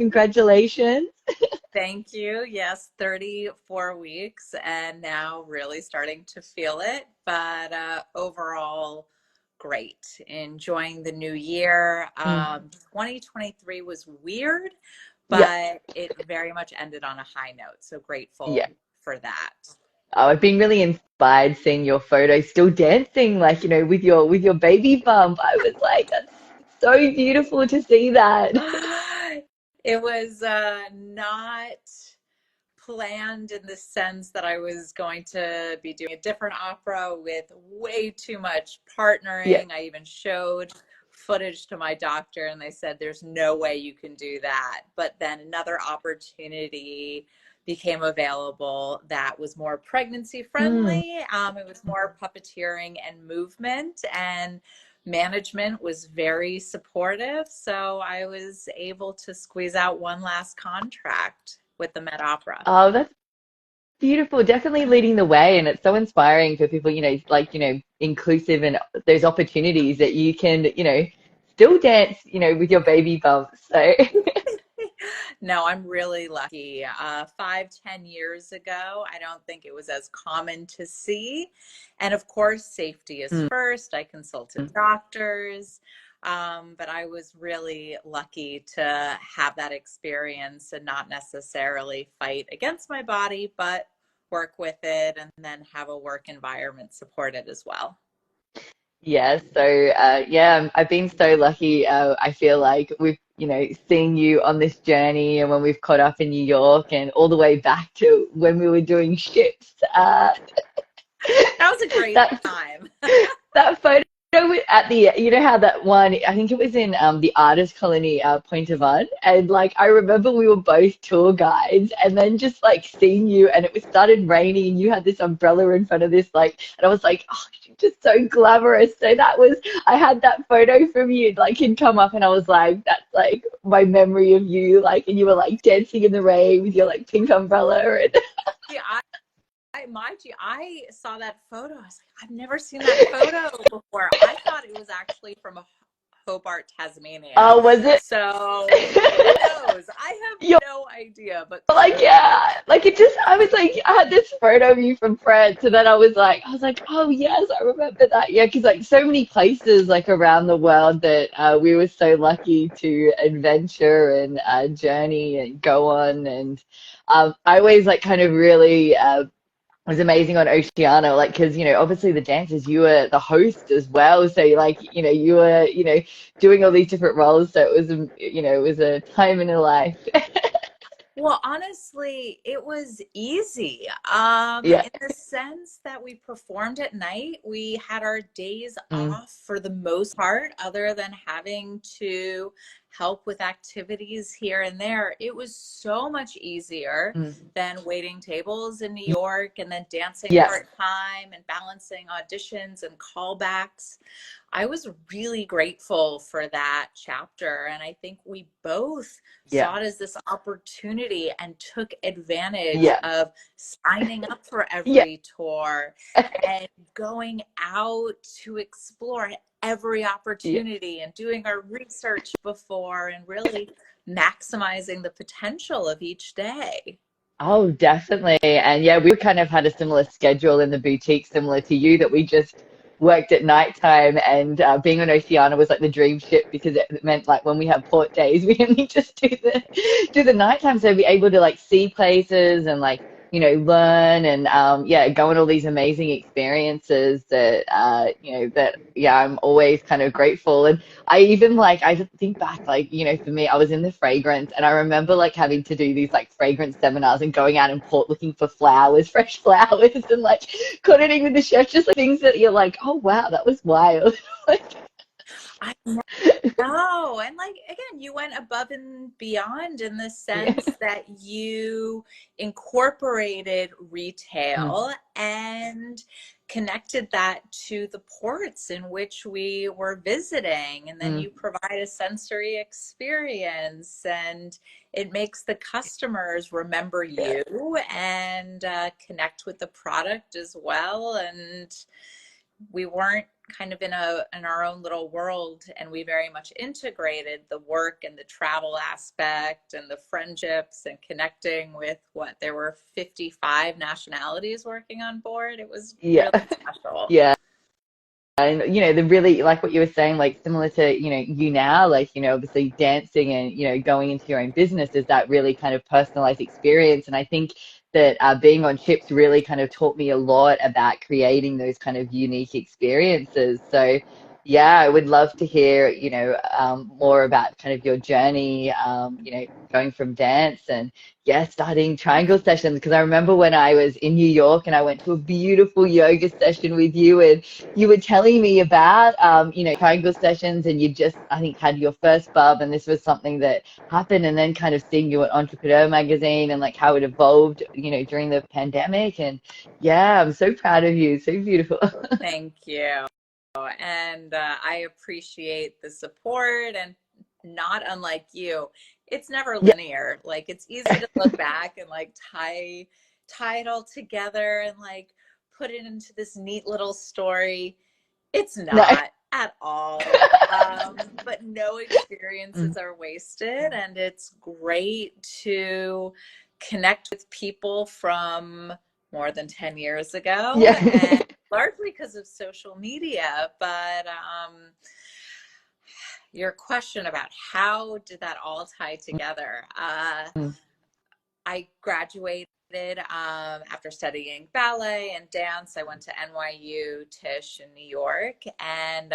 Congratulations. Thank you. Yes, 34 weeks and now really starting to feel it, but overall, great. Enjoying the new year. Mm. 2023 was weird, Yeah, but it very much ended on a high note. So yeah. grateful for that. Oh, I've been really inspired seeing your photos still dancing, like, with your baby bump. I was like, that's so beautiful to see that. It was not planned in the sense that I was going to be doing a different opera with way too much Yeah. partnering. I even showed footage to my doctor and they said, there's no way you can do that. But then another opportunity became available that was more pregnancy Mm. friendly. It was more puppeteering and movement, and management was very supportive. So I was able to squeeze out one last contract with the Met Opera. Oh, that's beautiful. Definitely leading the way. And it's so inspiring for people, like, inclusive and those opportunities that you can, still dance, with your baby bump. So, No, I'm really lucky. 5, 10 years ago, I don't think it was as common to see. And of course, safety is mm, first. I consulted doctors, but I was really lucky to have that experience and not necessarily fight against my body, but work with it and then have a work environment support it as well. yeah. So, yeah, I've been so lucky. I feel like we've, seen you on this journey and when we've caught up in New York and all the way back to when we were doing ships. That was a great That time. that photo at the, how that one, I think it was in the artist colony, Point of Art, and like I remember we were both tour guides, and then just like seeing you, and it was started raining, and you had this umbrella in front of this, like, and I was like, oh, she's just so glamorous. So that was, I had that photo from you, like, had come up, and I was like, that's like my memory of you, like, and you were like dancing in the rain with your like pink umbrella, and Yeah, mind you, I saw that photo. I was like, I've never seen that photo before. I thought it was actually from Hobart, Tasmania. oh, was it? So who knows? I have You're no idea, but like, clearly. yeah, like it just, I was like, I had this photo of you from France, and then I was like, oh yes, I remember that. Yeah, because like so many places like around the world that we were so lucky to adventure and journey and go on, and I always like kind of really was amazing on Oceania, like because obviously the dancers, you were the host as well, so like you were doing all these different roles, so it was it was a time in a life. Well, honestly, it was easy. Yeah. In the sense that we performed at night, we had our days Mm. off for the most part, other than having to help with activities here and there. It was so much easier Mm. than waiting tables in New York and then dancing Yeah. part-time and balancing auditions and callbacks. I was really grateful for that chapter. And I think we both Yeah. saw it as this opportunity and took advantage Yeah. of signing up for Yeah. every tour and going out to explore every Yeah. opportunity and doing our research before and really maximizing the potential of each day. Oh, definitely. And yeah, we kind of had a similar schedule in the boutique, similar to you, that we just worked at nighttime. And being on Oceania was like the dream ship because it meant like when we have port days, we only just do the nighttime, so be able to like see places and like learn and yeah, go on all these amazing experiences that that yeah, I'm always kind of grateful. And I even like I just think back like for me I was in the fragrance and I remember like having to do these like fragrance seminars and going out in port looking for flowers, fresh flowers, and like coordinating with the chef, just like things that you're like, oh wow, that was wild. Like, I know. And like, again, you went above and beyond in the yeah. sense that you incorporated Mm. retail and connected that to the ports in which we were visiting. And then Mm. you provide a sensory experience and it makes the customers remember Yeah. you and connect with the product as well. And we weren't kind of in our own little world, and we very much integrated the work and the travel aspect and the friendships and connecting with there were 55 nationalities working on board. It was Yeah. really special. Yeah. And, the really, like what you were saying, like similar to, you now, like, obviously dancing and, going into your own business is that really kind of personalized experience. And I think that being on ships really kind of taught me a lot about creating those kind of unique experiences. So, yeah, I would love to hear, more about kind of your journey, going from dance and, yeah, starting triangle sessions. Because I remember when I was in New York and I went to a beautiful yoga session with you, and you were telling me about, triangle sessions, and you just, I think, had your first bub, and this was something that happened, and then kind of seeing you at Entrepreneur magazine and like how it evolved, during the pandemic. And yeah, I'm so proud of you. So beautiful. Thank you. And I appreciate the support, and not unlike you, it's never Yeah. linear. Like, it's easy to look back and like tie it all together and like put it into this neat little story. It's No. not at all. But no experiences are wasted, and it's great to connect with people from more than 10 years ago, Yeah. and largely because of social media. But your question about how did that all tie together? I graduated after studying ballet and dance. I went to NYU Tisch in New York, and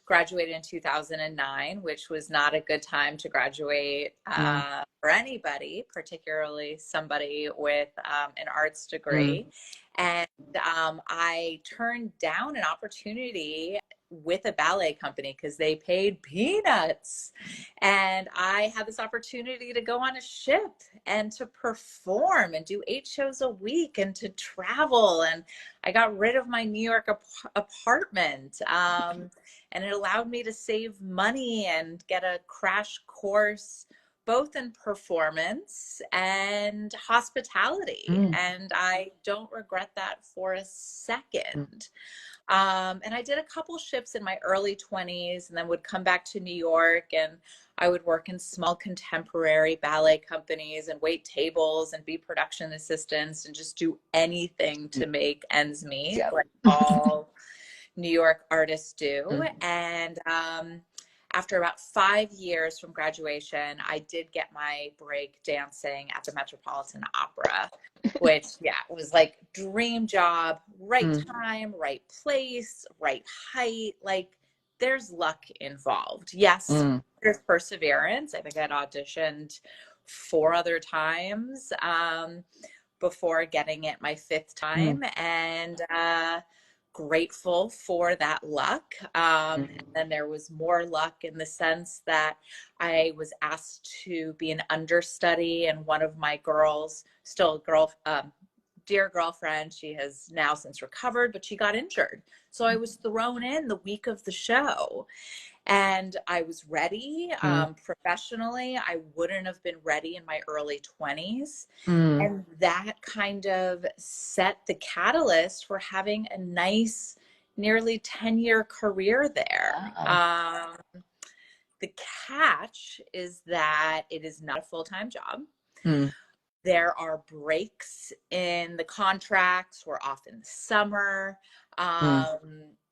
graduated in 2009, which was not a good time to graduate for anybody, particularly somebody with an arts degree. And I turned down an opportunity with a ballet company because they paid peanuts. And I had this opportunity to go on a ship and to perform and do 8 shows a week and to travel. And I got rid of my New York apartment. And it allowed me to save money and get a crash course both in performance and hospitality. And I don't regret that for a second. And I did a couple shifts in my early 20s, and then would come back to New York, and I would work in small contemporary ballet companies and wait tables and be production assistants and just do anything to make ends meet, like all New York artists do. And after about 5 years from graduation, I did get my break dancing at the Metropolitan Opera, which, yeah, was like dream job, right time, right place, right height. Like, there's luck involved. Yes, there's perseverance. I think I'd auditioned 4 other times before getting it my 5th time. And grateful for that luck. And then there was more luck in the sense that I was asked to be an understudy, and one of my girls, still a girl, dear girlfriend, she has now since recovered, but she got injured. So I was thrown in the week of the show. And I was ready. Professionally, I wouldn't have been ready in my early 20s. And that kind of set the catalyst for having a nice, nearly 10-year career there. The catch is that it is not a full-time job. There are breaks in the contracts. We're off in the summer.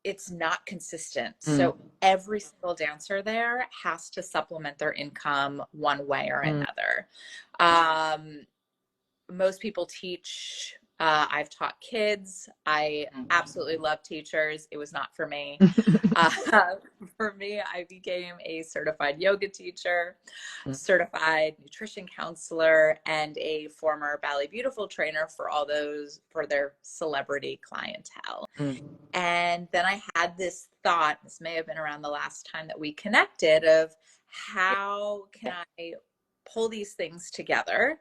It's not consistent. So every single dancer there has to supplement their income one way or another. Most people teach. I've taught kids. I absolutely love teachers. It was not for me. For me, I became a certified yoga teacher, certified nutrition counselor, and a former Ballet Beautiful trainer for their celebrity clientele. And then I had this thought, this may have been around the last time that we connected, of how can I pull these things together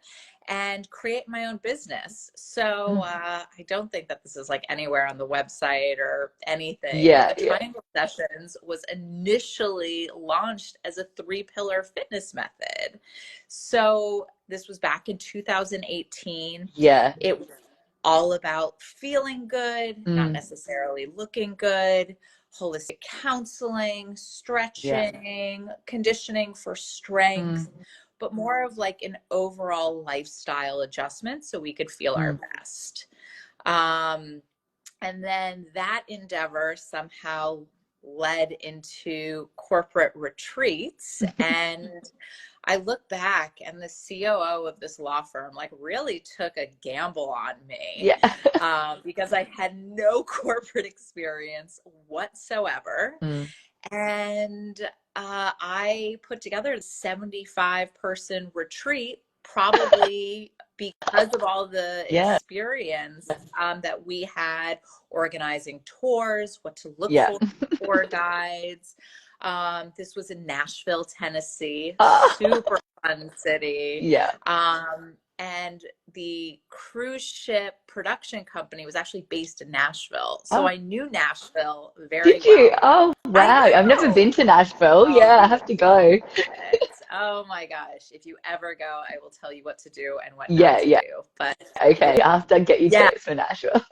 and create my own business. So I don't think that this is like anywhere on the website or anything. But the Triangle Sessions was initially launched as a 3-pillar fitness method. So this was back in 2018. all about feeling good, not Mm. necessarily looking good, holistic counseling, Yeah. stretching, conditioning for Mm. strength, but more of like an overall lifestyle adjustment so we could feel our Mm. best. Um, and then that endeavor somehow led into corporate retreats. And I look back, and the COO of this law firm like really took a gamble on me, Yeah. because I had no corporate experience whatsoever. Mm. And I put together a 75-person retreat, probably because of all the Yeah. experience that we had organizing tours, what to look Yeah. for, tour guides. This was in Nashville, Tennessee, Oh, super fun city. yeah. And the cruise ship production company was actually based in Nashville. So Oh, I knew Nashville very did you? well. Oh, I wow. I've never been know. to Nashville. Oh, Yeah, I you have to go. love it. Oh my gosh. If you ever go, I will tell you what to do and what not Yeah, to yeah. do. But Okay. I'll have to get you yes, tips for Nashville.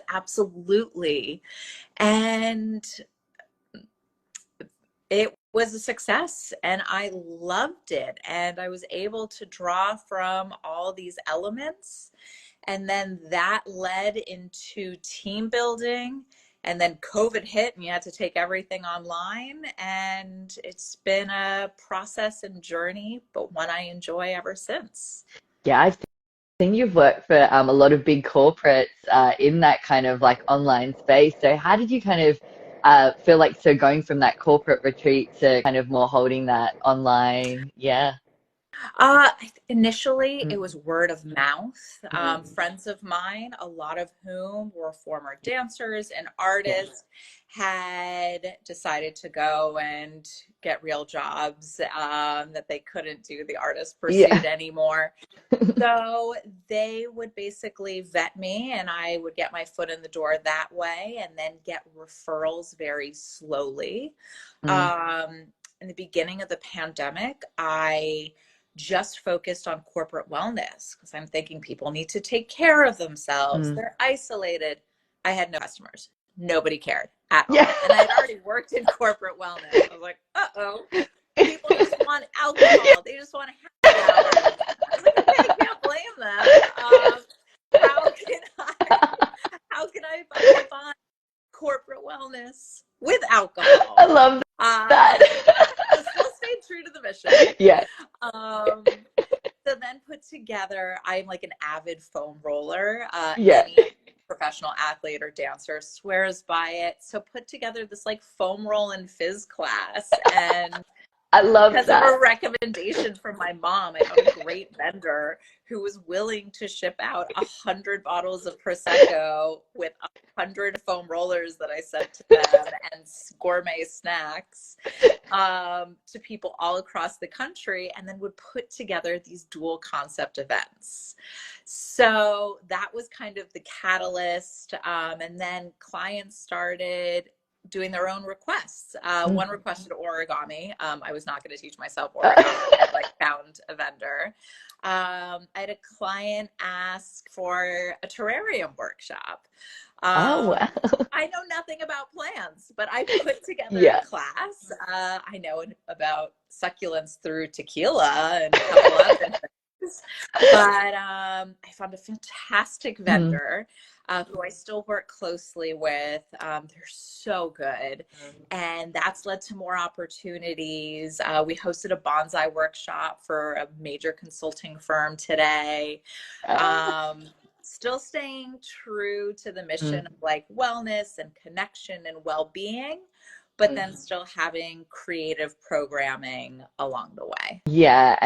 absolutely. And it was a success and I loved it. And I was able to draw from all these elements. And then that led into team building. And then COVID hit and you had to take everything online. And it's been a process and journey, but one I enjoy ever since. Yeah, I've seen you've worked for a lot of big corporates in that kind of like online space. So how did you kind of feel like so going from that corporate retreat to kind of more holding that online? Yeah. Initially, it Mm. was word of mouth. Mm. Friends of mine, a lot of whom were former dancers and Yeah. artists, had decided to go and get real jobs, that they couldn't do the artist Yeah. pursuit anymore. So they would basically vet me, and I would get my foot in the door that way, and then get referrals very slowly. Mm. Um, in the beginning of the pandemic, I just focused on corporate wellness because I'm thinking people need to take care of themselves. Mm. They're isolated. I had no customers. Nobody cared at Yeah. all. And I had already worked in corporate wellness. I was like, uh-oh, people just want alcohol. They just want happy hours. I was like, okay, can't blame them. How can I, how can I combine corporate wellness with I alcohol? love Um, that. so still stayed true to the mission. Yeah. Um, so then put together, I'm like an avid foam roller. Yeah. Any professional athlete or dancer swears by it. So put together this like foam roll and fizz class. And I love because of a that. recommendation from my mom, I found a great vendor who was willing to ship out 100 bottles of Prosecco with 100 foam rollers that I sent to them and gourmet snacks, to people all across the country, and then would put together these dual concept events. So that was kind of the catalyst. And then clients started doing their own requests. Mm. One requested origami. I was not going to teach myself origami. I like found a vendor. I had a client ask for a terrarium workshop. Oh, Um, wow. I know nothing about plants, but I put together a Yeah. class. I know about succulents through tequila and a couple other things. But I found a fantastic Mm. vendor who I still work closely with. They're so good. And that's led to more opportunities. We hosted a bonsai workshop for a major consulting firm today. Oh. Still staying true to the mission Mm. of like wellness and connection and well-being, but then Mm. still having creative programming along the way. Yeah.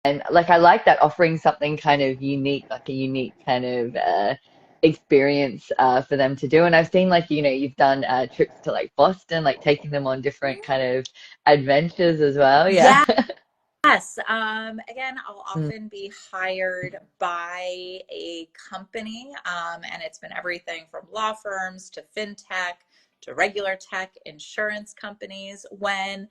And like I like that offering something kind of unique, like a unique kind of experience for them to do. And I've seen like, you've done trips to like Boston, like taking them on different kind of adventures as well. Yeah. Yeah. Yes. Again, I'll Mm. often be hired by a company, and it's been everything from law firms to fintech to regular tech, insurance companies, when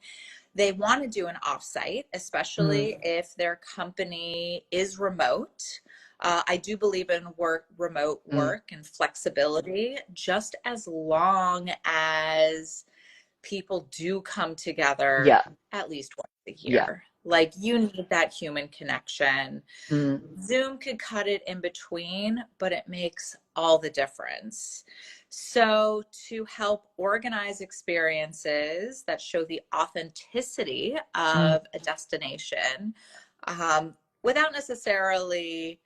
they want to do an offsite, Mm. especially if their company is remote. I do believe in remote Mm. work and flexibility, just as long as people do come together Yeah. at least once a Yeah. year. Like you need that human connection. Mm. Zoom could cut it in between, but it makes all the difference. So, to help organize experiences that show the authenticity Mm. of a destination, um, without necessarily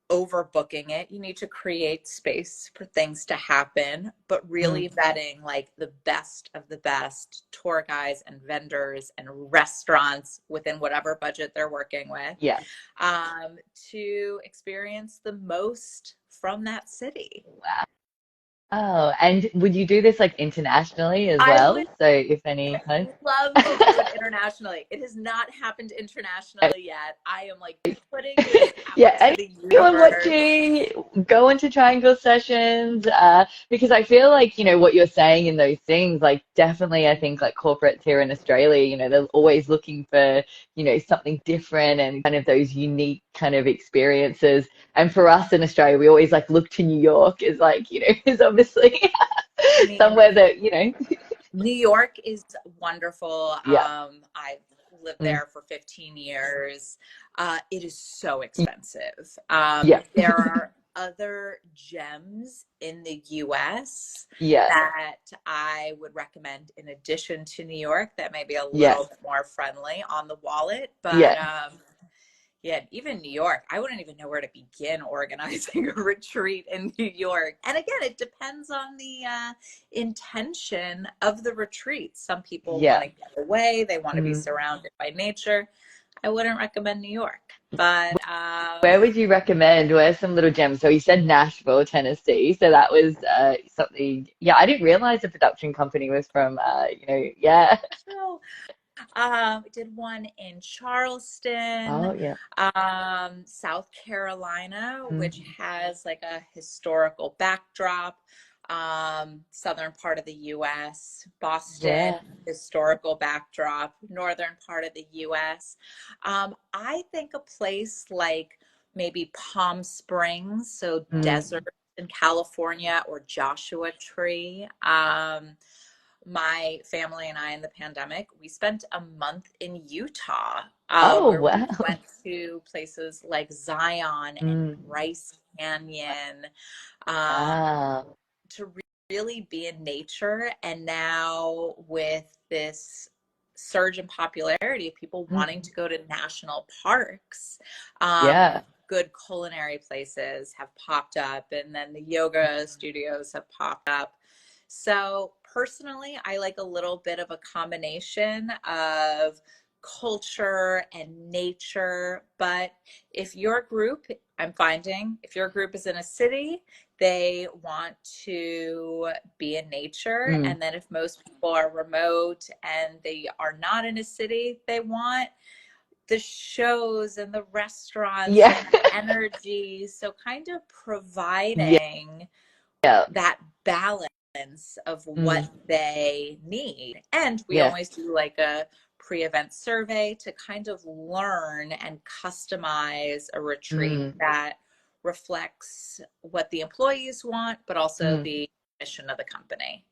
overbooking it. You need to create space for things to happen, but really Mm. vetting like the best of the best tour guides and vendors and restaurants within whatever budget they're working with, Yeah. um, to experience the most from that city. Wow. Oh, and would you do this like internationally as I well? would So if any kind love to do it internationally. It has not happened internationally yet. I am like putting this out Yeah, to the anyone universe. watching, go into triangle sessions, because I feel like, what you're saying in those things, like definitely I think like corporates here in Australia, they're always looking for, something different and kind of those unique kind of experiences. And for us in Australia, we always like look to New York as like, is obviously I mean, somewhere that, New York is wonderful. yeah, I've lived mm, there for 15 years. It is so expensive. yeah, There are other gems in the US yeah, that I would recommend in addition to New York that may be a yeah, little bit more friendly on the wallet. But yeah, yeah, even New York, I wouldn't even know where to begin organizing a retreat in New York. And again, it depends on the intention of the retreat. Some people want yeah. to get away, they want to be Mm. surrounded by nature. I wouldn't recommend New York, but Where would you recommend? Where's some little gems? So you said Nashville, Tennessee. So that was something. Yeah, I didn't realize the production company was from. Yeah. so, we did one in Charleston, Oh yeah. South Carolina, which Mm. has like a historical backdrop. Southern part of the US, Boston, Yeah. historical backdrop, northern part of the US. I think a place like maybe Palm Springs, so desert Mm. in California, or Joshua Tree. My family and I in the pandemic, we spent a month in Utah, Oh where we wow. went to places like Zion and Mm. Bryce Canyon, um, Wow. to really be in nature. And now with this surge in popularity of people wanting Mm. to go to national parks, um, Yeah. good culinary places have popped up, and then the yoga studios have popped up. So personally, I like a little bit of a combination of culture and nature. But if your group, I'm finding, if your group is in a city, they want to be in nature. Mm. And then if most people are remote and they are not in a city, they want the shows and the restaurants Yeah. and the energy. So kind of Yeah. providing Yeah. that balance of what Mm. they need. And we Yeah. always do like a pre-event survey to kind of learn and customize a retreat Mm. that reflects what the employees want, but also Mm. the mission of the company.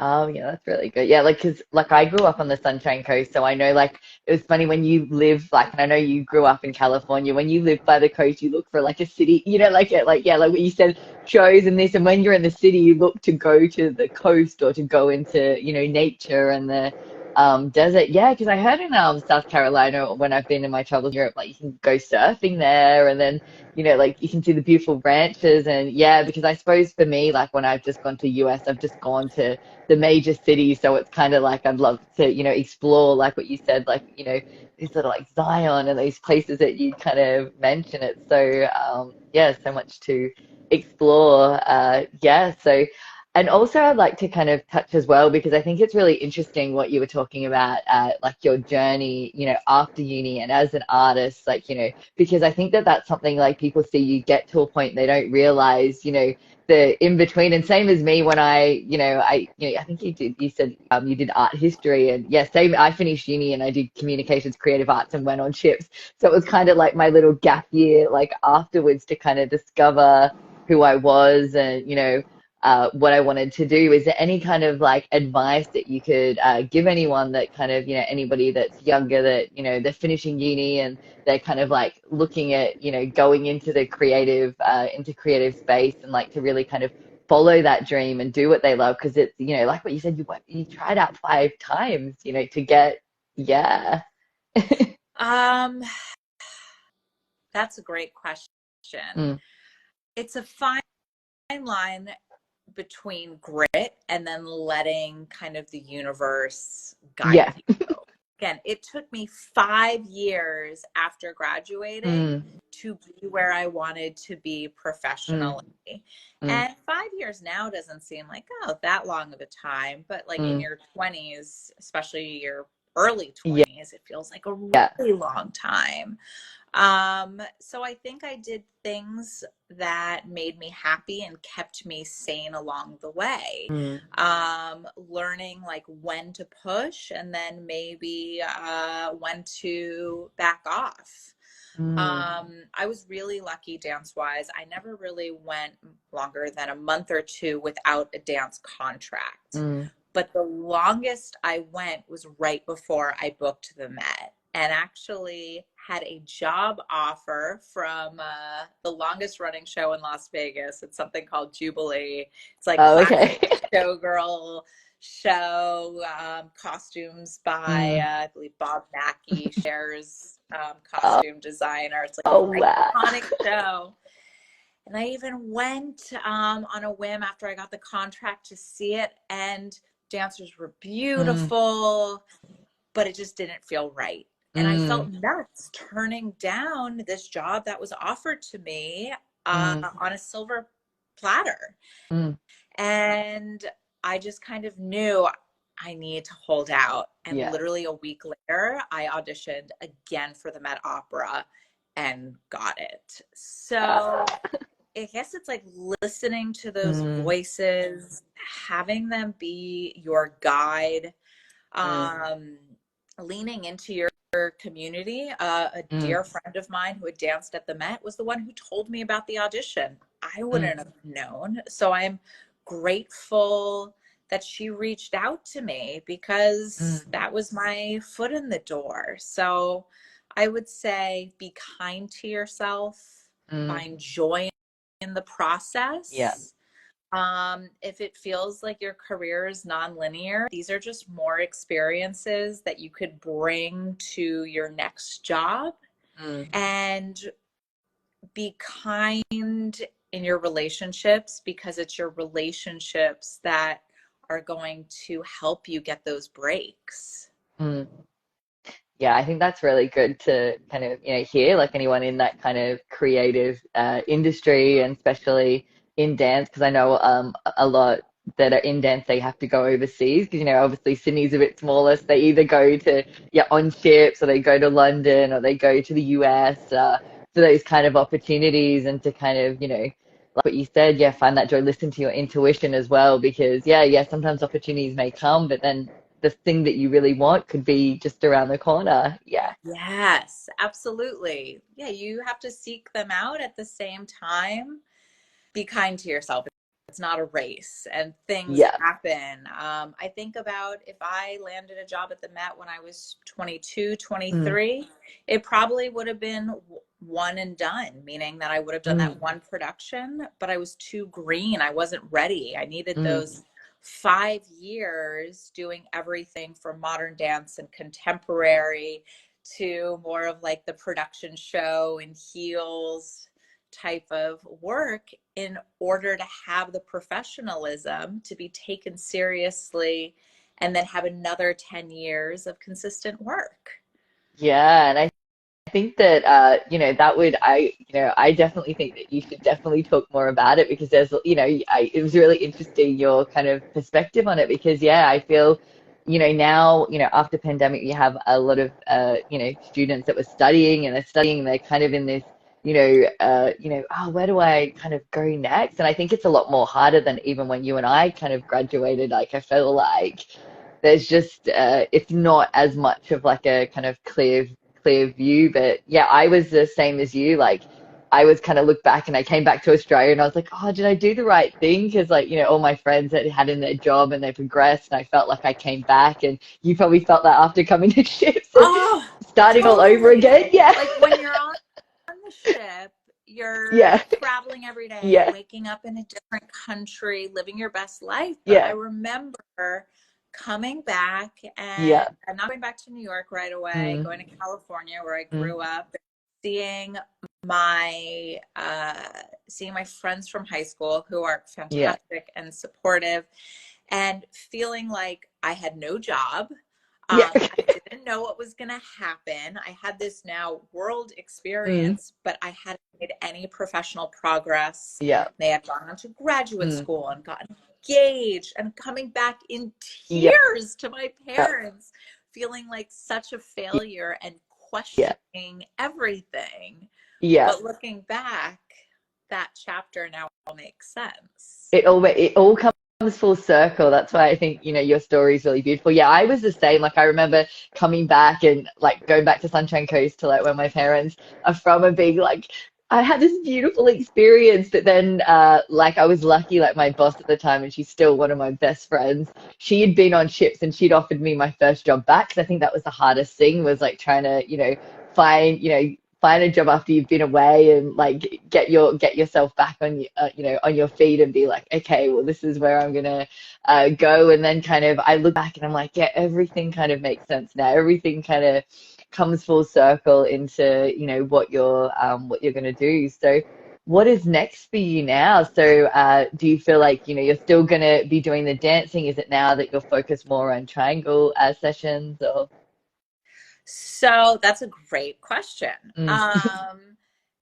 Oh, yeah, that's really good. Yeah, like, cause like I grew up on the Sunshine Coast, so I know like it was funny when you live like, and I know you grew up in California. When you live by the coast, you look for like a city, like it, like yeah, like what you said, shows and this. And when you're in the city, you look to go to the coast or to go into nature and the desert. Yeah, because I heard in South Carolina when I've been in my travels in Europe, like you can go surfing there, and then like you can see the beautiful ranches. And yeah, because I suppose for me, like when I've just gone to US, I've just gone to the major cities. So it's kind of like I'd love to, explore like what you said, like, these sort of like Zion and these places that you kind of mention. It's so, yeah, so much to explore. Yeah. So, And also, I'd like to kind of touch as well, because I think it's really interesting what you were talking about, like your journey, after uni and as an artist, like, because I think that that's something like people see you get to a point they don't realize, the in between. And same as me when I think you said you did art history, and yeah, same. I finished uni and I did communications, creative arts, and went on ships. So it was kind of like my little gap year, like afterwards, to kind of discover who I was and, what I wanted to do. Is there any kind of like advice that you could give anyone that kind of, anybody that's younger that, they're finishing uni and they're kind of like looking at, going into creative space, and like to really kind of follow that dream and do what they love? Because it's, like what you said, you tried out 5 times, to get, yeah. Um, that's a great question. Mm, It's a fine line between grit and then letting kind of the universe yeah. guide you. Again, it took me 5 years after graduating Mm, to be where I wanted to be mm, professionally. mm, And 5 years now doesn't seem like, oh, that long of a time. But like in mm, your 20s, especially your early yeah. 20s, it feels like a Yeah. really long time. So I think I did things that made me happy and kept me sane along the way. Mm, Learning like when to push and then maybe when to back off. mm, I was really lucky dance wise. I never really went longer than a month or two without a dance contract. mm, But the longest I went was right before I booked the Met, and actually had a job offer from the longest running show in Las Vegas. It's something called Jubilee. It's like oh, okay. classic showgirl show, costumes by Mm, I believe Bob Mackie shares oh, costume designer. It's like oh, an wow. iconic show. And I even went on a whim after I got the contract to see it, and dancers were Mm, beautiful, but it just didn't feel right. And I felt mm, nuts turning down this job that was offered to me mm, on a silver platter. mm, And I just kind of knew I need to hold out. And yeah. literally a week later, I auditioned again for the Met Opera and got it. So I guess it's like listening to those Mm, voices, having them be your guide, mm, um, leaning into your community. A mm, dear friend of mine who had danced at the Met was the one who told me about the audition. I mm, wouldn't have known. So I'm grateful that she reached out to me because mm, that was my foot in the door. So I would say be kind to yourself, mm, find joy in the yeah. process. If it feels like your career is nonlinear, these are just more experiences that you could bring to your next job. Mm, And be kind in your relationships, because it's your relationships that are going to help you get those breaks. mm. Yeah, I think that's really good to kind of, hear, like anyone in that kind of creative industry, and especially in dance, because I know a lot that are in dance, they have to go overseas because, obviously Sydney's a bit smaller, so they either go to, yeah, on ships, or they go to London, or they go to the US for those kind of opportunities, and to kind of, like what you said, yeah, find that joy, listen to your intuition as well, because yeah, sometimes opportunities may come, but then the thing that you really want could be just around the corner. Yeah. Yes, absolutely. Yeah, you have to seek them out at the same time. Be kind to yourself. It's not a race and things Yeah. happen. I think about if I landed a job at the Met when I was 22, Mm, 23, it probably would have been one and done, meaning that I would have done that mm, one production, but I was too green. I wasn't ready. I needed mm, those 5 years doing everything from modern dance and contemporary to more of like the production show and heels type of work in order to have the professionalism to be taken seriously and then have another 10 years of consistent work. yeah. And I think that I definitely think that you should definitely talk more about it because it was really interesting your kind of perspective on it because yeah, I feel now after pandemic you have a lot of students that were studying and they're studying and they're kind of in this oh, where do I kind of go next? And I think it's a lot more harder than even when you and I kind of graduated. Like I feel like there's just it's not as much of like a kind of clear view. But yeah, I was the same as you. Like I was kind of look back and I came back to Australia and I was like, oh, did I do the right thing? Because like all my friends that had in their job and they progressed and I felt like I came back and you probably felt that after coming to ships and Oh, starting all over totally. again. Yeah. Like when you're on the ship, you're Yeah. traveling every day, Yeah. waking up in a different country, living your best life. But I Yeah. remember coming back, and Yeah. I'm not going back to New York right away, Mm. going to California where I Mm. grew up, seeing my seeing my friends from high school who are Yeah. fantastic and supportive, and feeling like I had no job. Yeah. I didn't know what was going to happen. I had this now world Mm. experience, but I hadn't made any professional progress. Yeah. They had gone on to graduate Mm. school and gotten engaged and coming back in Yeah. tears to my Yeah. parents, feeling like such a failure and Yeah. questioning everything. Yeah. But looking back, that chapter now makes sense. It all comes full circle. That's why I think, your story is really beautiful. Yeah, I was the same. Like I remember coming back and like going back to Sunshine Coast to like where my parents are from and being like I had this beautiful experience, but then like I was lucky, like my boss at the time, and she's still one of my best friends. She had been on ships and she'd offered me my first job back. 'Cause I think that was the hardest thing was like trying to, find, find a job after you've been away and like get yourself back on on your feet and be like, okay, well this is where I'm gonna go. And then kind of I look back and I'm like, yeah, everything kind of makes sense now. Everything kind of comes full circle into what you're gonna do. So what is next for you now? So do you feel like you're still gonna be doing the dancing? Is it now that you're focused more on triangle sessions or So that's a great question. mm,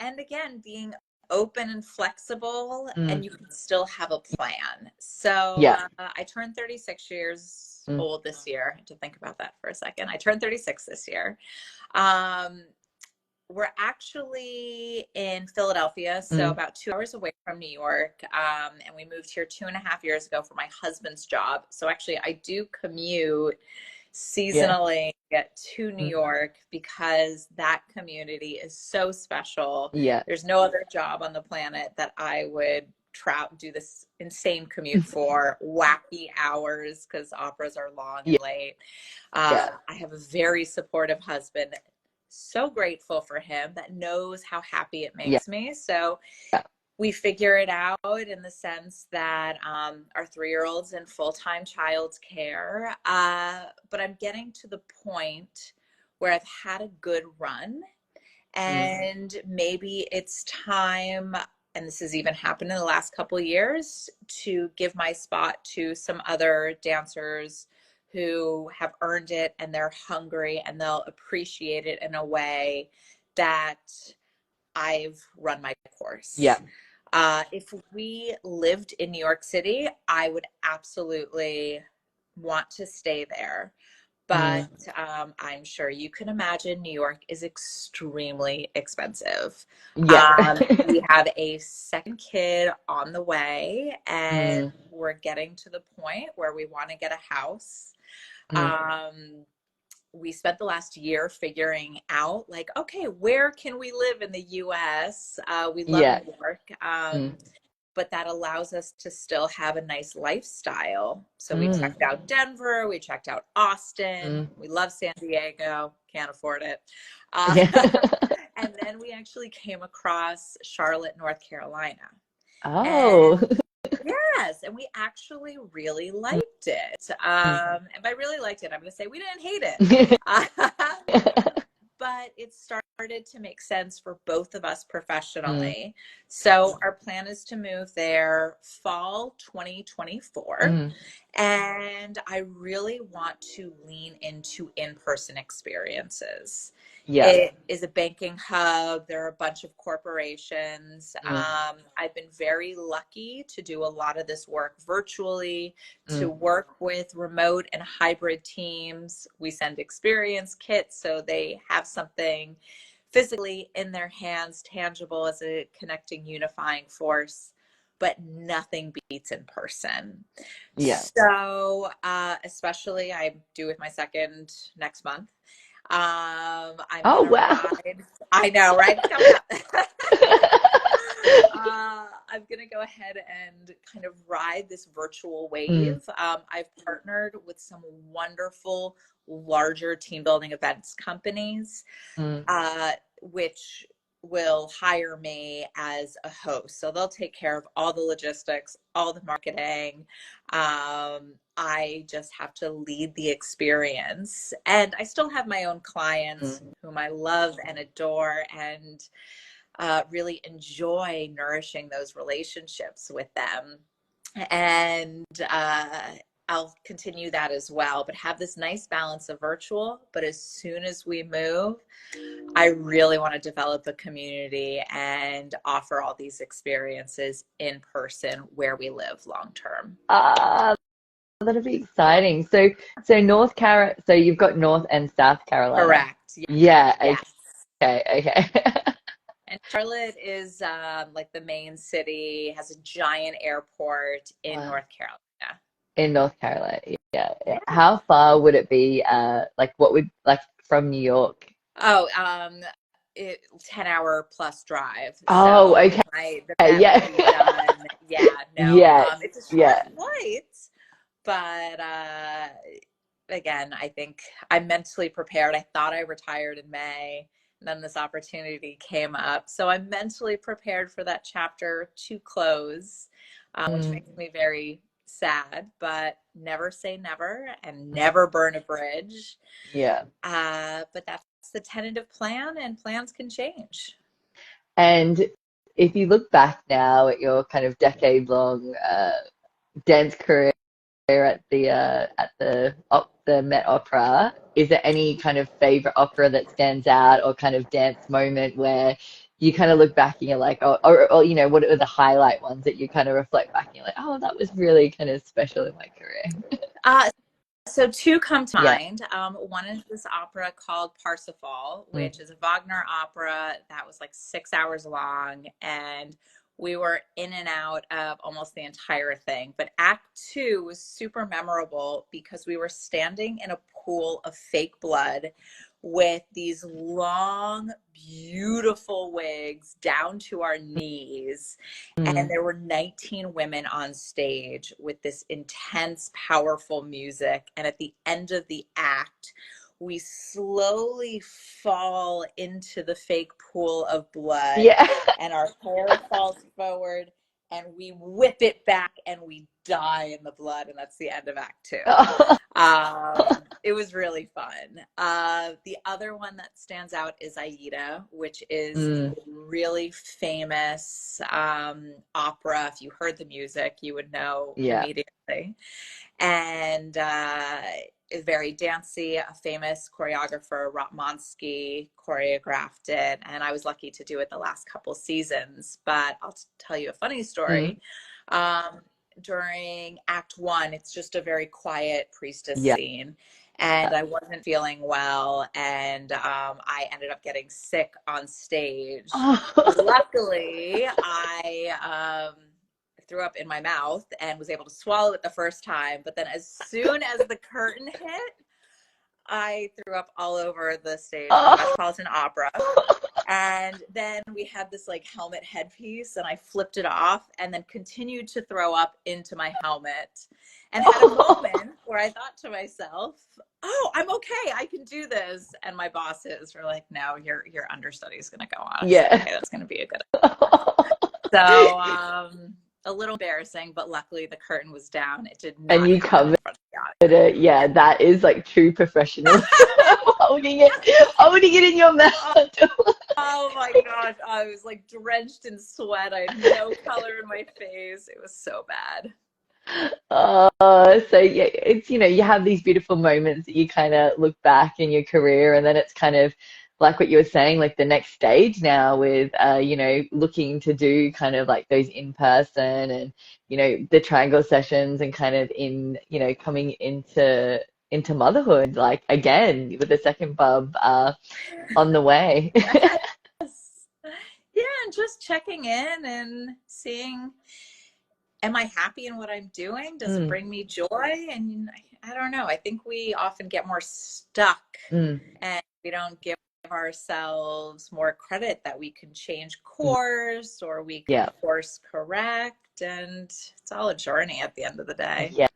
And again, being open and flexible, mm, and you can still have a plan. So yeah, I turned 36 years mm, old this year. I had to think about that for a second. I turned 36 this year. Um, we're actually in Philadelphia, so mm, about 2 hours away from New York. And we moved here 2.5 years ago for my husband's job. So actually, I do commute yeah, seasonally to New mm, York because that community is so special. yeah, There's no other job on the planet that I would do this insane commute for wacky hours because operas are long and yeah, late. yeah, I have a very supportive husband. So grateful for him that knows how happy it yeah, makes me. So yeah, we figure it out in the sense that our 3-year-old's in full-time child care. But I'm getting to the point where I've had a good run mm, and maybe it's time, and this has even happened in the last couple of years, to give my spot to some other dancers who have earned it and they're hungry and they'll appreciate it in a way that I've run my yeah, course. If we lived in New York City, I would absolutely want to stay there. But mm, I'm sure you can imagine New York is extremely expensive. yeah, We have a second kid on the way, and mm, we're getting to the point where we want to get a house. mm, Um, we spent the last year figuring out like, okay, where can we live in the US? We love yeah, New York, mm, but that allows us to still have a nice lifestyle. So we mm, checked out Denver, we checked out Austin, mm, we love San Diego, can't afford it. Uh, yeah. and then we actually came across Charlotte, North Carolina. And Oh. yes, and we actually really liked it. Mm. And by really liked it, I'm going to say we didn't hate it. But it started to make sense for both of us Mm, professionally. So our plan is to move there fall 2024. mm, And I really want to lean into in-person experiences. Yeah. It is a banking hub. There are a bunch of corporations. Mm, I've been very lucky to do a lot of this work virtually, to mm, work with remote and hybrid teams. We send experience kits so they have something physically in their hands, tangible as a connecting, unifying force, but nothing beats in person. yeah. So, especially I do with my second next month. I'm Oh, gonna wow. ride. I know, right? It's coming up. I'm gonna go ahead and kind of ride this virtual Mm, wave. I've partnered with some wonderful larger team building events companies, mm, which will hire me as a host. So they'll take care of all the logistics, all the marketing. I just have to lead the experience. And I still have my own clients mm. whom I love and adore, and really enjoy nourishing those relationships with them. And I'll continue that as well, but have this nice balance of virtual. But as soon as we move, I really want to develop a community and offer all these experiences in person where we live long term. Ah, that'll be exciting. So so you've got North and South Carolina. Correct. Yeah. Yeah, Yes. okay, okay. And Charlotte is like the main city, has a giant airport in Wow. North Carolina. In North Carolina, yeah, yeah. Yeah. How far would it be, like what would like from New York? Oh, 10-hour plus drive. Oh, So okay, the math yeah. can be done. Yeah, no, Yeah, it's a short yeah. flight, but again, I think I'm mentally prepared. I thought I retired in May, and then this opportunity came up. So I'm mentally prepared for that chapter to close, which Mm, makes me very sad, but never say never and never burn a bridge. yeah. But that's the tentative plan, and plans can change. And if you look back now at your kind of decade-long dance career at the Met Opera, is there any kind of favorite opera that stands out, or kind of dance moment where you kind of look back and you're like, oh, or you know, what are the highlight ones that you kind of reflect back and you're like, oh, that was really kind of special in my career? Uh, so two come to Yeah. mind. One is this opera called Parsifal, Mm, which is a Wagner opera that was like 6 hours long, and we were in and out of almost the entire thing. But Act Two was super memorable because we were standing in a pool of fake blood with these long, beautiful wigs down to our knees. And mm, there were 19 women on stage with this intense, powerful music. And at the end of the act, we slowly fall into the fake pool of blood, yeah. and our hair falls forward, and we whip it back and we die in the blood. And that's the end of Act Two. It was really fun. The other one that stands out is Aida, which is Mm, really famous opera. If you heard the music, you would know yeah. immediately. And is very dancey. A famous choreographer, Ratmansky, choreographed it, and I was lucky to do it the last couple seasons. But I'll tell you a funny Mm, story. Um, During Act One, it's just a very quiet priestess yeah. scene, and I wasn't feeling well, and I ended up getting sick on stage. Oh. Luckily, I threw up in my mouth and was able to swallow it the first time. But then, as soon as the curtain hit, I threw up all over the stage of the Oh. Metropolitan Opera. And then we had this like helmet headpiece, and I flipped it off and then continued to throw up into my helmet, and had a moment where I thought to myself, oh, I'm okay, I can do this. And my bosses were like, no, your understudy is going to go on. I was like, Yeah. okay, that's going to be a good. So a little embarrassing, but luckily the curtain was down. It did And not you happen in covered front of the audience. it. Yeah, that is like true professional. Holding it in your mouth. Oh my gosh, I was like drenched in sweat. I had no color in my face. It was so bad. So yeah, it's you have these beautiful moments that you kind of look back in your career, and then it's kind of like what you were saying, like the next stage now with, you know, looking to do kind of like those in person and, you know, the triangle sessions and kind of in, you know, coming into motherhood, like again with the second bub on the way. Yes. Yeah, and just checking in and seeing, am I happy in what I'm doing? Does it Mm, bring me joy? And I don't know. I think we often get more stuck mm, and we don't give ourselves more credit that we can change mm. course or we can Yeah. course correct. And it's all a journey at the end of the day. Yeah.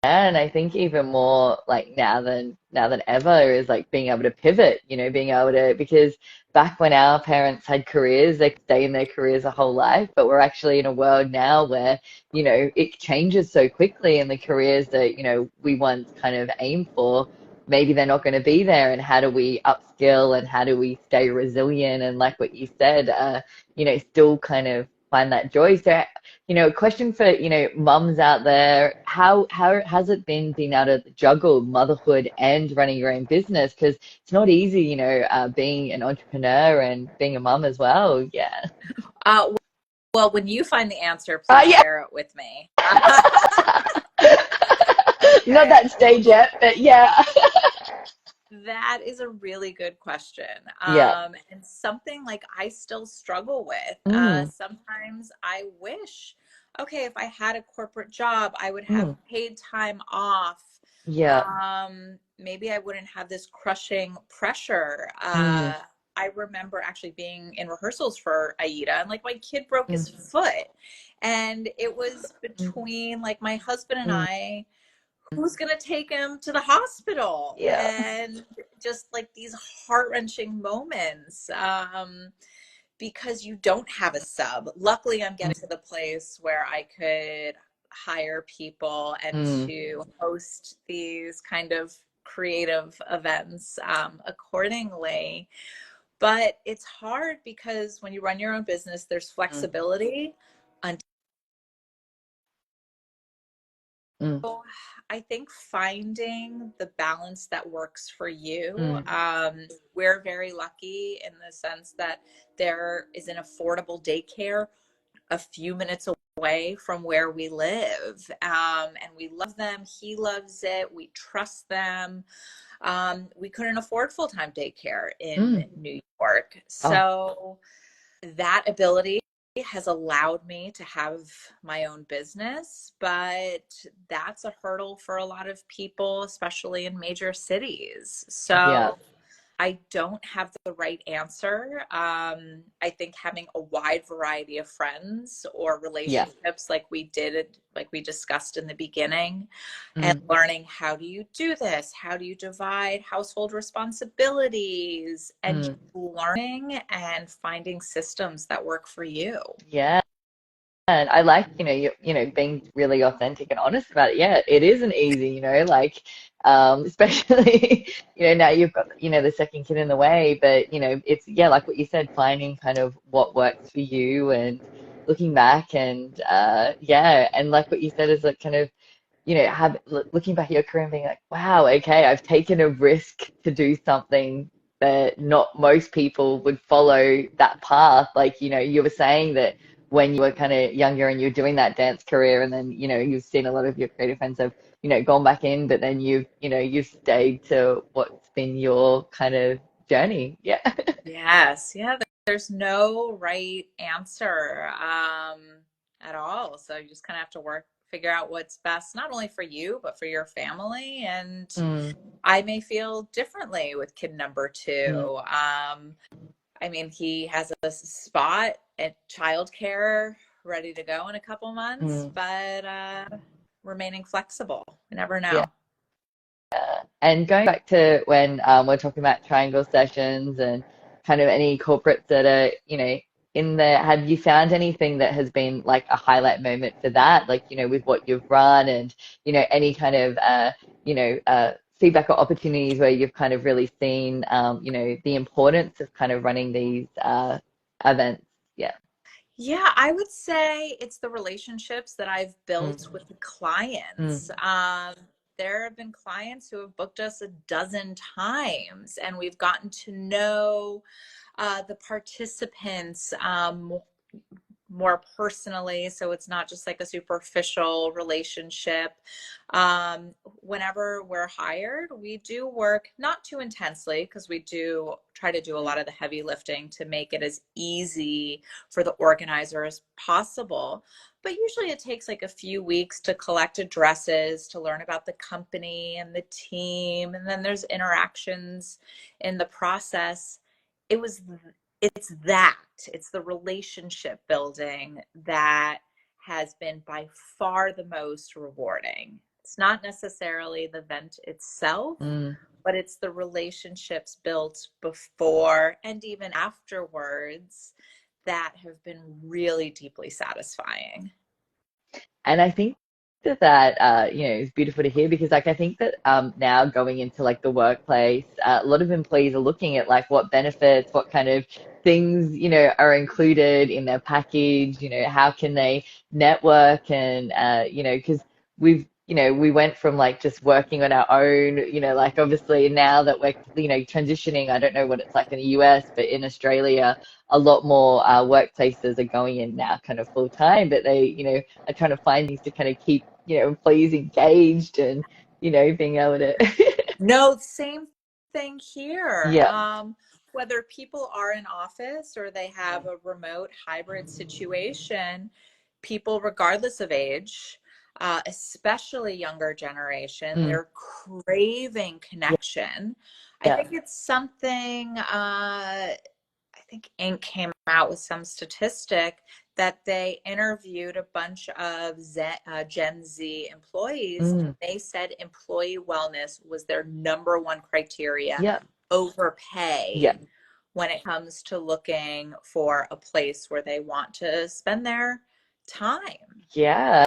And I think even more like now than ever is like being able to pivot, you know, being able to, because back when our parents had careers, they could stay in their careers a whole life, but we're actually in a world now where, you know, it changes so quickly and the careers that, you know, we once kind of aimed for, maybe they're not going to be there. And how do we upskill and how do we stay resilient? And like what you said, you know, still kind of find that joy. So you know, a question for, you know, mums out there, how has it been being able to juggle motherhood and running your own business? Because it's not easy, you know, being an entrepreneur and being a mum as well. Yeah. Uh, well, when you find the answer, please Yeah. share it with me. Not Okay. that stage yet, but yeah. That is a really good question. Yeah. And something like I still struggle with. Mm, Sometimes I wish, okay, if I had a corporate job, I would have mm, paid time off. yeah. Maybe I wouldn't have this crushing pressure. Mm, I remember actually being in rehearsals for Aida, and like my kid broke his mm, foot. And it was mm, between like my husband and mm. I, who's going to take him to the hospital, Yeah. and just like these heart-wrenching moments, because you don't have a sub. Luckily I'm getting to the place where I could hire people and Mm, to host these kind of creative events accordingly. But it's hard because when you run your own business, there's mm, flexibility. mm, So I think finding the balance that works for you. mm. We're very lucky in the sense that there is an affordable daycare a few minutes away from where we live. And we love them. He loves it. We trust them. We couldn't afford full-time daycare in Mm. New York. Oh, So that ability has allowed me to have my own business, but that's a hurdle for a lot of people, especially in major cities. yeah. So I don't have the right answer. I think having a wide variety of friends or Yeah. relationships, like we did, like we discussed in the beginning, and Mm, learning, how do you do this? How do you divide household responsibilities? And just mm. learning and finding systems that work for you. Yeah. And I like, you know, being really authentic and honest about it. Yeah, it isn't easy, you know, like, especially, you know, now you've got, you know, the second kid in the way, but, you know, it's, yeah, like what you said, finding kind of what works for you and looking back and, yeah, and like what you said is like kind of, you know, looking back at your career and being like, wow, okay, I've taken a risk to do something that not most people would follow that path. Like, you know, you were saying that when you were kind of younger and you're doing that dance career, and then, you know, you've seen a lot of your creative friends have, you know, gone back in, but then you know, you've stayed to what's been your kind of journey. Yeah. Yes. Yeah. There's no right answer at all. So you just kind of have to figure out what's best, not only for you, but for your family. And Mm, I may feel differently with kid number mm, two. I mean, he has a spot at childcare ready to go in a couple months, mm. but remaining flexible. You never Yeah. know. And going back to when we're talking about triangle sessions and kind of any corporates that are, you know, in there, have you found anything that has been like a highlight moment for that? Like, you know, with what you've run and, you know, any kind of, you know, feedback or opportunities where you've kind of really seen, you know, the importance of kind of running these events. Yeah. Yeah, I would say it's the relationships that I've built Mm, with the clients. mm, there have been clients who have booked us a dozen times, and we've gotten to know the participants more personally, so it's not just like a superficial relationship. Whenever we're hired, we do work not too intensely, because we do try to do a lot of the heavy lifting to make it as easy for the organizer as possible. But usually it takes like a few weeks to collect addresses, to learn about the company and the team, and then there's interactions in the process. It was it's the relationship building that has been by far the most rewarding. It's not necessarily the event itself, but it's the relationships built before and even afterwards that have been really deeply satisfying. And I think that is beautiful to hear, because like I think that now going into like the workplace, a lot of employees are looking at like what benefits, what kind of things, are included in their package, how can they network, and because we went from like just working on our own, like obviously now that we're, transitioning, I don't know what it's like in the US, but in Australia, a lot more workplaces are going in now kind of full time, but they, are trying to find things to kind of keep, employees engaged and, being able to. No, same thing here. Yeah. Whether people are in office or they have a remote hybrid situation, people, regardless of age, especially younger generation, they're craving connection. I Yeah. think it's something, I think Inc. came out with some statistic that they interviewed a bunch of Gen Z employees, and they said employee wellness was their number one criteria Yeah. over Yeah. pay when it comes to looking for a place where they want to spend their time. Yeah.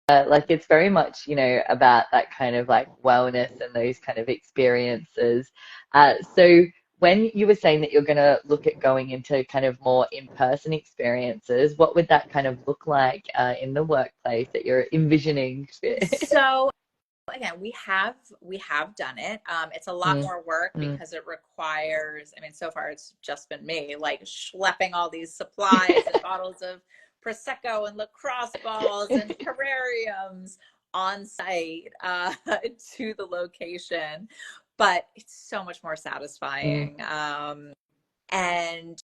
Like it's very much, about that kind of like wellness and those kind of experiences. So when you were saying that you're going to look at going into kind of more in-person experiences, what would that kind of look like in the workplace that you're envisioning? So again, we have done it. It's a lot more work Mm. because it requires, I mean, so far it's just been me like schlepping all these supplies and bottles of Prosecco and lacrosse balls and terrariums on site to the location. But it's so much more Mm. satisfying. And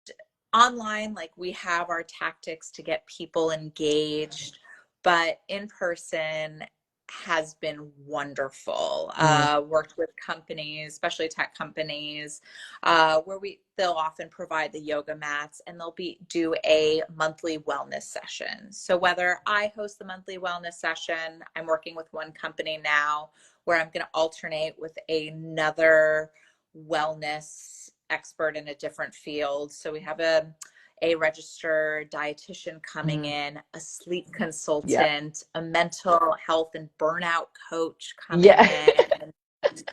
online, like we have our tactics to get people engaged, but in person has been wonderful. Mm. Worked with companies, especially tech companies, where they'll often provide the yoga mats, and they'll do a monthly wellness session. So whether I host the monthly wellness session, I'm working with one company now where I'm going to alternate with another wellness expert in a different field. So we have a registered dietitian coming in, a sleep Yeah. consultant, a mental health and burnout coach coming Yeah. in.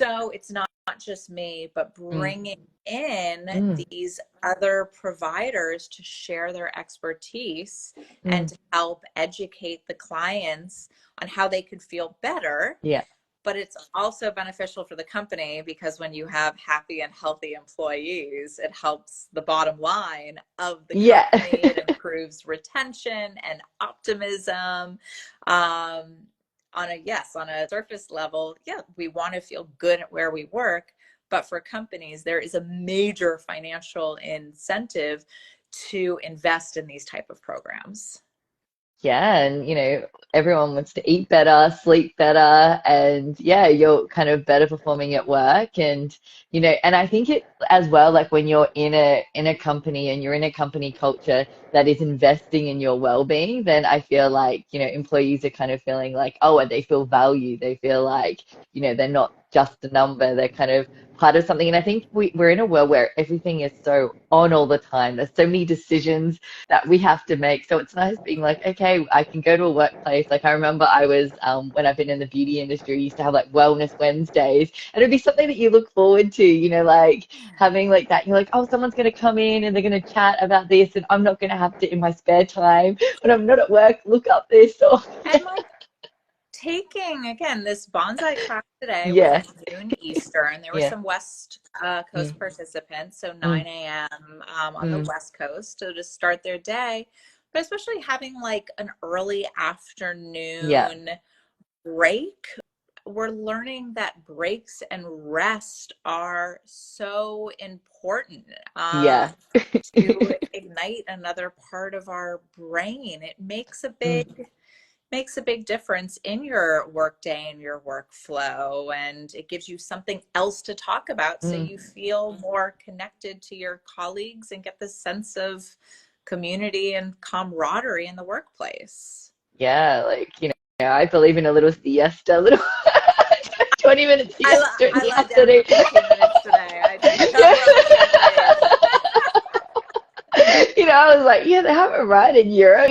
So it's not just me, but Mm. bringing in Mm. these other providers to share their expertise and Mm. to help educate the clients on how they could feel better. Yeah. But it's also beneficial for the company, because when you have happy and healthy employees, it helps the bottom line of the Yeah. company. It improves retention and optimism. On a surface level, yeah, we want to feel good at where we work. But for companies, there is a major financial incentive to invest in these type of programs. Yeah, and everyone wants to eat better, sleep better, and yeah, you're kind of better performing at work. And and I think it as well, like when you're in a company and you're in a company culture that is investing in your well-being, then I feel like, employees are kind of feeling like, oh, and they feel valued. They feel like, they're not just a number, they're kind of part of something. And I think we're in a world where everything is so on all the time. There's so many decisions that we have to make. So it's nice being like, okay, I can go to a workplace. Like I remember I was, when I've been in the beauty industry, we used to have like Wellness Wednesdays, and it'd be something that you look forward to, like having like that. You're like, oh, someone's going to come in and they're going to chat about this, and I'm not going to have to, in my spare time when I'm not at work, look up this or. And like taking, again, this bonsai class today was Yeah. at noon Eastern. There were Yeah. some West Coast participants, so Mm. 9 a.m. On the Mm. West Coast, so to start their day. But especially having like an early Yeah. afternoon break, we're learning that breaks and rest are so important Yeah. to ignite another part of our brain. It makes a big difference in your workday and your workflow, and it gives you something else to talk about so Mm. you feel more connected to your colleagues and get this sense of community and camaraderie in the workplace. Yeah, like, I believe in a little siesta, a little 20 minutes siesta in I the led down afternoon. for 15 minutes today. I think Yeah. we're on the same page. I was like, yeah, they have it right in Europe.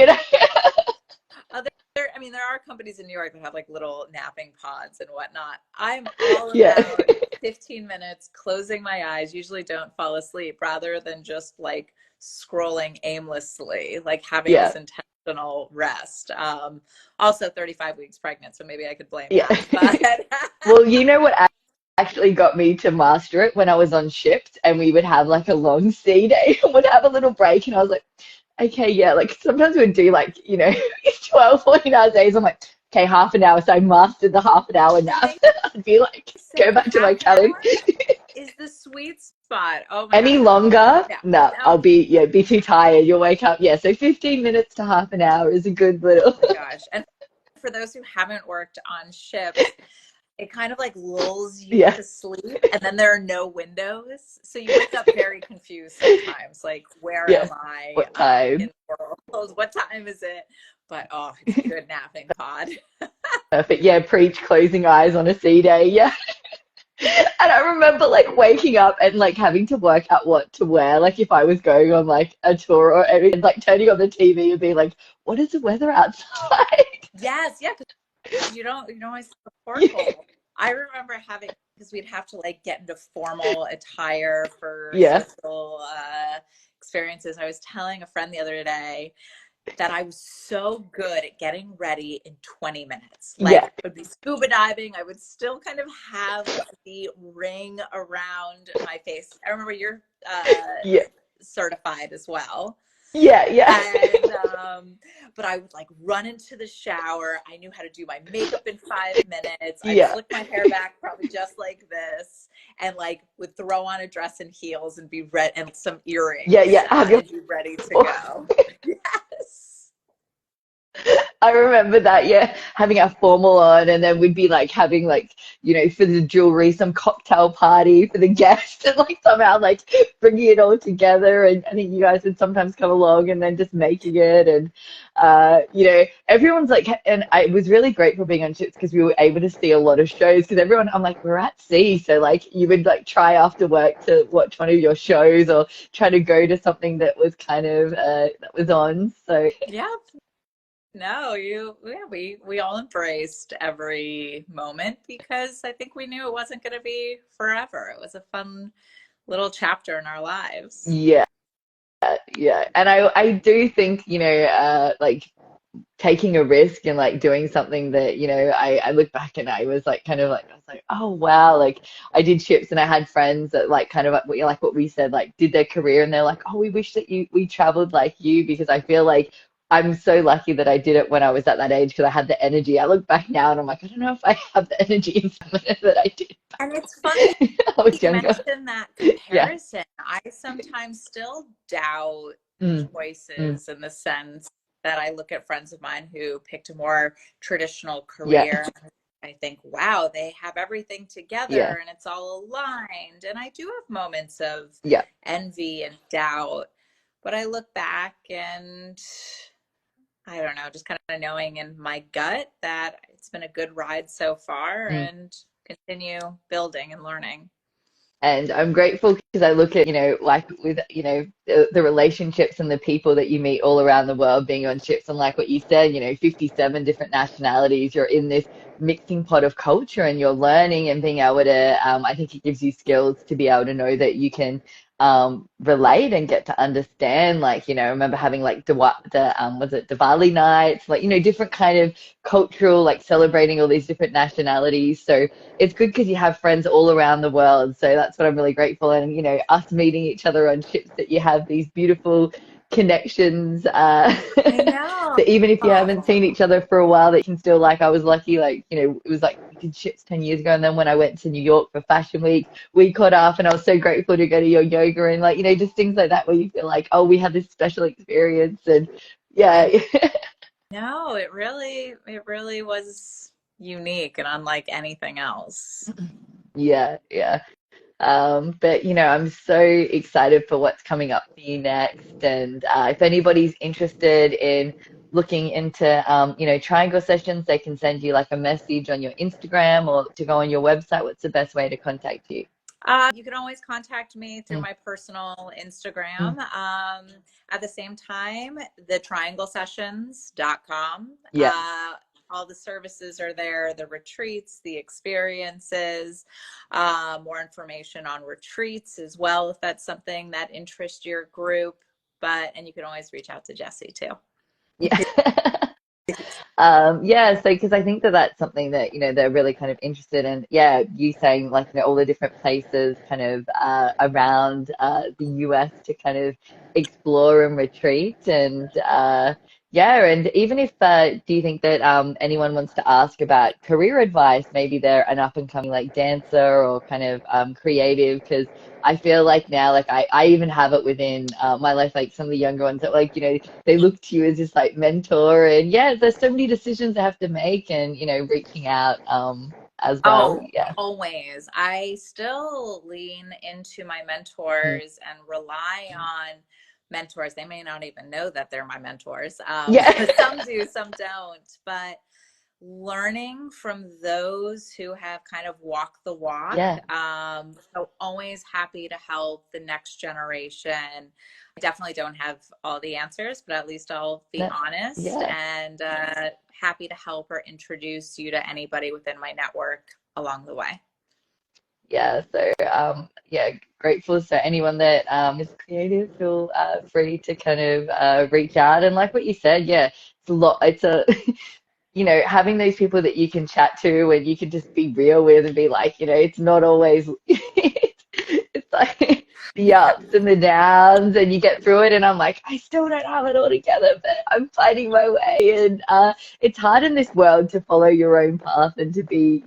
There are companies in New York that have like little napping pods and whatnot. I'm all Yeah. about 15 minutes, closing my eyes, usually don't fall asleep, rather than just like scrolling aimlessly, like having Yeah. this intentional rest. Also 35 weeks pregnant, so maybe I could blame Yeah. that. But Well, you know what actually got me to master it when I was on shift and we would have like a long sea day and would have a little break and I was like, okay, yeah, like sometimes we'd do like, 12, 14 hour days. I'm like, okay, half an hour. So I mastered the half an hour and now. they So I'd be like, say go back to my half an challenge. hour is the sweet spot. Oh my Any gosh. longer? No, No, no. I'll be too tired. You'll wake up. Yeah, so 15 minutes to half an hour is a good little. Oh my gosh. And for those who haven't worked on ships, it kind of like lulls you Yeah, to sleep, and then there are no windows, so you wake up very confused sometimes, like where yeah. am I What in time? the world, what time is it? But oh, it's a good napping pod. Perfect. Yeah, preach closing eyes on a sea day. Yeah. And I remember like waking up and like having to work out what to wear, like if I was going on like a tour or anything, like turning on the TV and being like, what is the weather outside? Yes, yeah, because you don't always have a portal. I remember having, because we'd have to like get into formal attire for Yeah, social experiences. I was telling a friend the other day that I was so good at getting ready in 20 minutes. Like yeah, I would be scuba diving, I would still kind of have the ring around my face. I remember you're yeah, certified as well. yeah, yeah, And but I would like run into the shower. I knew how to do my makeup in 5 minutes. I'd yeah, slick my hair back probably just like this, and like would throw on a dress and heels and be ready, and some yeah, earrings, yeah. Have your and be ready to go. Yes. I remember that, yeah, having our formal on, and then we'd be like having like, for the jewelry, some cocktail party for the guests, and like somehow like bringing it all together. And I think you guys would sometimes come along and then just making it. And, everyone's like, and I was really grateful being on ships because we were able to see a lot of shows because everyone, I'm like, we're at sea. So like you would like try after work to watch one of your shows or try to go to something that was kind of, that was on. So, Yeah. No, we all embraced every moment because I think we knew it wasn't going to be forever. It was a fun little chapter in our lives. yeah. Yeah, and I do think, like taking a risk and like doing something that, I look back and I was like kind of like I was like, oh wow, like I did ships and I had friends that like kind of like what we said, like did their career and they're like, oh, we wish that we traveled like you because I feel like I'm so lucky that I did it when I was at that age because I had the energy. I look back now and I'm like, I don't know if I have the energy in stamina that I did And it's funny I was you younger. mentioned that Yeah. comparison. I sometimes still doubt Mm, mm, choices in the sense that I look at friends of mine who picked a more traditional yeah, career. I think, wow, they have everything yeah, together and it's all aligned. And I do have moments of yeah. envy and doubt. But I look back and I don't know, just kind of knowing in my gut that it's been a good ride so far Mm. and continue building and learning. And I'm grateful because I look at, like with, the relationships and the people that you meet all around the world being on ships. And like what you said, 57 different nationalities, you're in this mixing pot of culture and you're learning and being able to, I think it gives you skills to be able to know that you can relate and get to understand. Like, I remember having like was it Diwali nights, like, different kind of cultural, like celebrating all these different nationalities. So it's good because you have friends all around the world. So that's what I'm really grateful. And, us meeting each other on ships, that you have these beautiful connections, I know. that even if you haven't seen each other for a while, that you can still, like, I was lucky, like, it was like we did ships 10 years ago, and then when I went to New York for Fashion Week, we caught up, and I was so grateful to go to your yoga, and, like, just things like that where you feel like, oh, we had this special experience. And yeah. No, it really was unique and unlike anything else. Yeah, yeah. But I'm so excited for what's coming up for you next. And if anybody's interested in looking into, triangle sessions, they can send you like a message on your Instagram or to go on your website. What's the best way to contact you? You can always contact me through Mm, my personal mm. Instagram. At the same time, thetrianglesessions.com. Yeah. All the services are there, the retreats, the experiences, more information on retreats as well, if that's something that interests your group. And you can always reach out to Jessie too. Yeah. Yeah, so because I think that that's something that, they're really kind of interested in. Yeah, you saying like, all the different places kind of around the US to kind of explore and retreat. And yeah, and even if, do you think that anyone wants to ask about career advice, maybe they're an up and coming like dancer or kind of creative, because I feel like now, like I even have it within my life, like some of the younger ones that, like, they look to you as this like mentor. And yeah, there's so many decisions I have to make, and reaching out as well. Oh, Yeah. always. I still lean into my Mm. mentors and rely on mentors. They may not even know that they're my mentors. Yeah. Some do, some don't. But learning from those who have kind of walked the walk. Yeah. So always happy to help the next generation. I definitely don't have all the answers, but at least I'll be No. honest, Yeah. and happy to help or introduce you to anybody within my network along the way. Yeah, so yeah, grateful. So anyone that is creative, feel free to kind of reach out. And like what you said, yeah, it's a lot. It's a having those people that you can chat to and you can just be real with and be like, it's not always it's like the Yeah. ups and the downs, and you get through it. And I'm like, I still don't have it all together, but I'm fighting my way. And it's hard in this world to follow your own path and to be,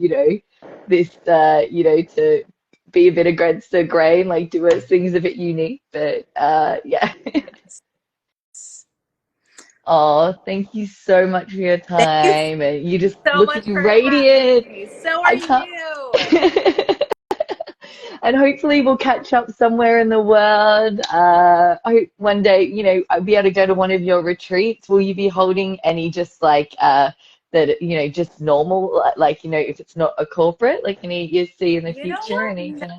this, to be a bit against the grain, like do things a bit unique. But yeah. Oh, thank you so much for your Thank you time. And you just so much looking for having radiant. me. So are I can't. you. And hopefully we'll catch up somewhere in the world. I hope one day, I'll be able to go to one of your retreats. Will you be holding any just like that, just normal, like, if it's not a corporate, like any you see in the You know future, what? any kind of.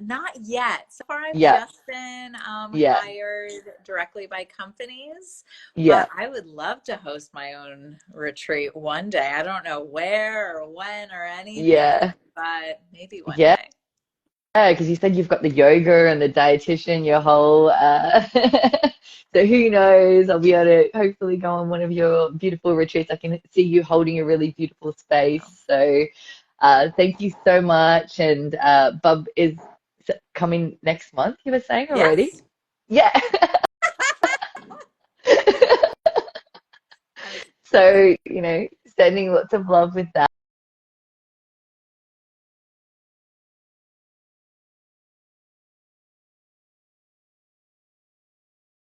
Not yet. So far, I've Yeah, just been yeah, hired directly by companies, yeah, but I would love to host my own retreat one day. I don't know where or when or anything, yeah, but maybe one yeah. day. Yeah, because you said you've got the yoga and the dietitian, your whole so who knows? I'll be able to hopefully go on one of your beautiful retreats. I can see you holding a really beautiful space. So thank you so much. And Bub is coming next month, you were saying already? Yes. Yeah. I'm excited. So, sending lots of love with that.